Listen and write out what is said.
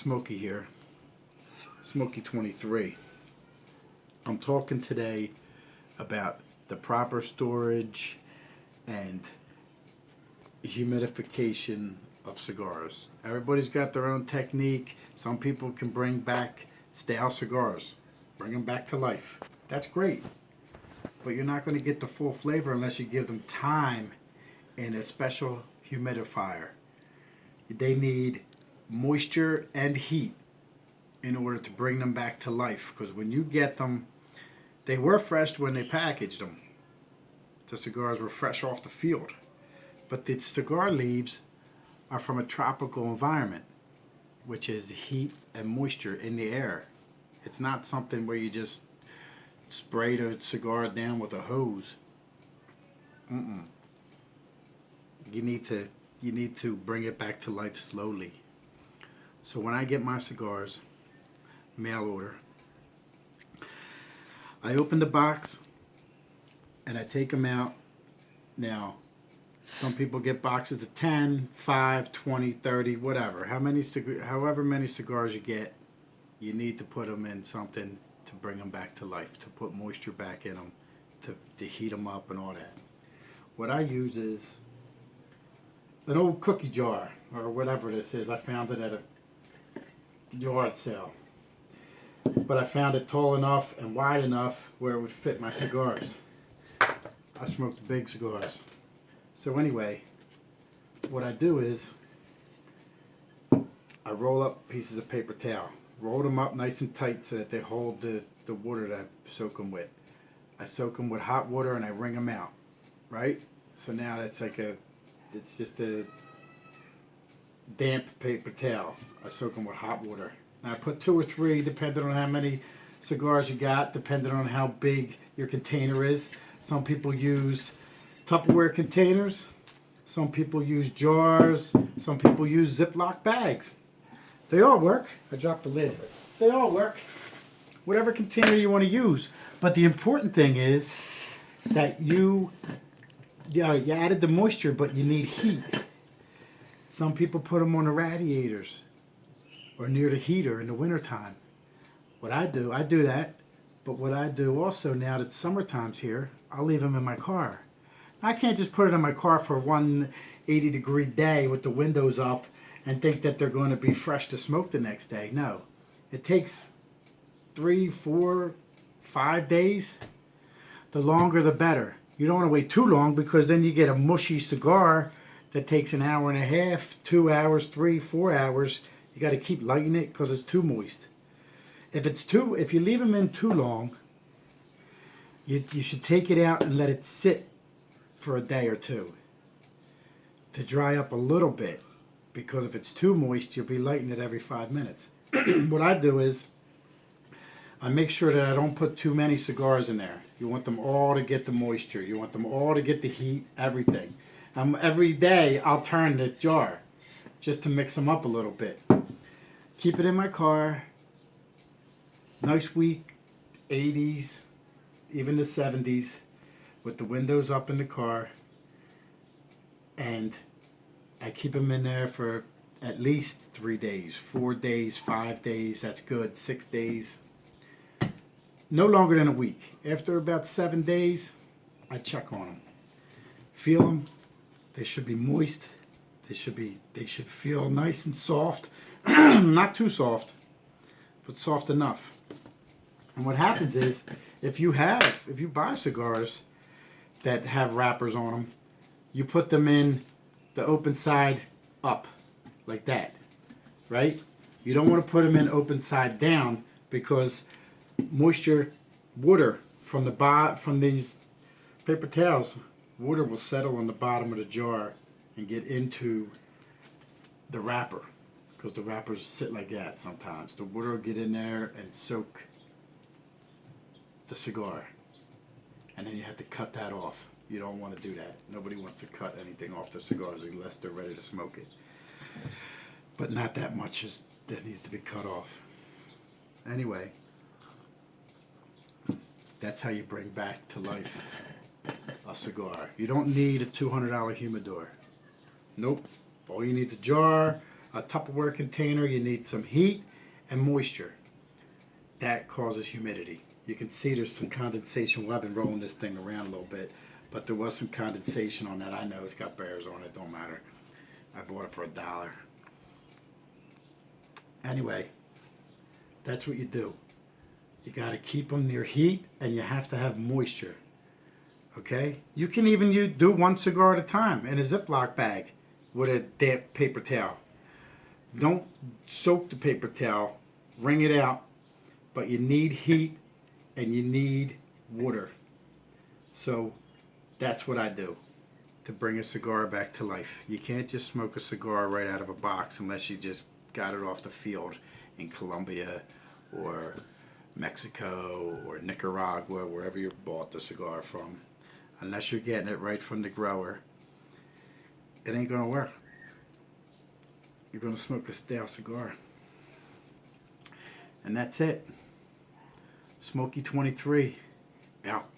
Smokey here, Smokey 23. I'm talking today about the proper storage and humidification of cigars. Everybody's got their own technique. Some people can bring back stale cigars, bring them back to life. That's great, but you're not going to get the full flavor unless you give them time in a special humidifier. They need moisture and heat in order to bring them back to life, because when you get them, they were fresh when they packaged them. The cigars were fresh off the field, but the cigar leaves are from a tropical environment, which is heat and moisture in the air. It's not something where you just spray the cigar down with a hose. You need to bring it back to life slowly. So when I get my cigars, mail order, I open the box and I take them out. Now, some people get boxes of 10, 5, 20, 30, whatever. However many cigars you get, you need to put them in something to bring them back to life, to put moisture back in them, to heat them up and all that. What I use is an old cookie jar or whatever this is. I found it at a yard sale, but I found it tall enough and wide enough where it would fit my cigars. I smoked big cigars. So anyway, what I do is I roll up pieces of paper towel, roll them up nice and tight so that they hold the water that I soak them with. I soak them with hot water and I wring them out, right? So now that's like it's just a damp paper towel. I soak them with hot water. Now I put 2 or 3, depending on how many cigars you got, depending on how big your container is. Some people use Tupperware containers. Some people use jars. Some people use Ziploc bags. They all work. I dropped the lid. They all work. Whatever container you want to use. But the important thing is that you added the moisture, but you need heat. Some people put them on the radiators or near the heater in the wintertime. What I do that. But what I do also, now that summertime's here, I'll leave them in my car. I can't just put it in my car for 180-degree day with the windows up and think that they're going to be fresh to smoke the next day. No. It takes 3, 4, 5 days. The longer the better. You don't want to wait too long, because then you get a mushy cigar that takes an hour and a half, 2 hours, 3, 4 hours. You got to keep lighting it because it's too moist. If you leave them in too long, you should take it out and let it sit for a day or two to dry up a little bit, because if it's too moist, you'll be lighting it every 5 minutes. What I do is I make sure that I don't put too many cigars in there. You want them all to get the moisture. You want them all to get the heat, everything. Every day I'll turn the jar just to mix them up a little bit. Keep it in my car. Nice week, 80s, even the 70s, with the windows up in the car. And I keep them in there for at least 3 days, 4 days, 5 days. That's good. 6 days. No longer than a week. After about 7 days, I check on them. Feel them. They should be moist. They should feel nice and soft. Not too soft, but soft enough. And what happens is, if you buy cigars that have wrappers on them, you put them in the open side up, like that, right? You don't want to put them in open side down, because water from these paper towels, water will settle on the bottom of the jar and get into the wrapper, because the wrappers sit like that sometimes. The water will get in there and soak the cigar, and then you have to cut that off. You don't want to do that. Nobody wants to cut anything off their cigars unless they're ready to smoke it. But not that much that needs to be cut off. Anyway, that's how you bring back to life a cigar. You don't need a $200 humidor. Nope. All you need is a jar a Tupperware container, you need some heat and moisture. That causes humidity. You can see there's some condensation. Well, I've been rolling this thing around a little bit, but there was some condensation on that. I know it's got bears on it, don't matter. I bought it for $1. Anyway, that's what you do. You got to keep them near heat, and you have to have moisture. Okay? You can even do one cigar at a time in a Ziploc bag with a damp paper towel. Don't soak the paper towel. Wring it out. But you need heat and you need water. So that's what I do to bring a cigar back to life. You can't just smoke a cigar right out of a box unless you just got it off the field in Colombia or Mexico or Nicaragua, wherever you bought the cigar from. Unless you're getting it right from the grower, it ain't gonna work. You're gonna smoke a stale cigar. And that's it. Smokey 23 out.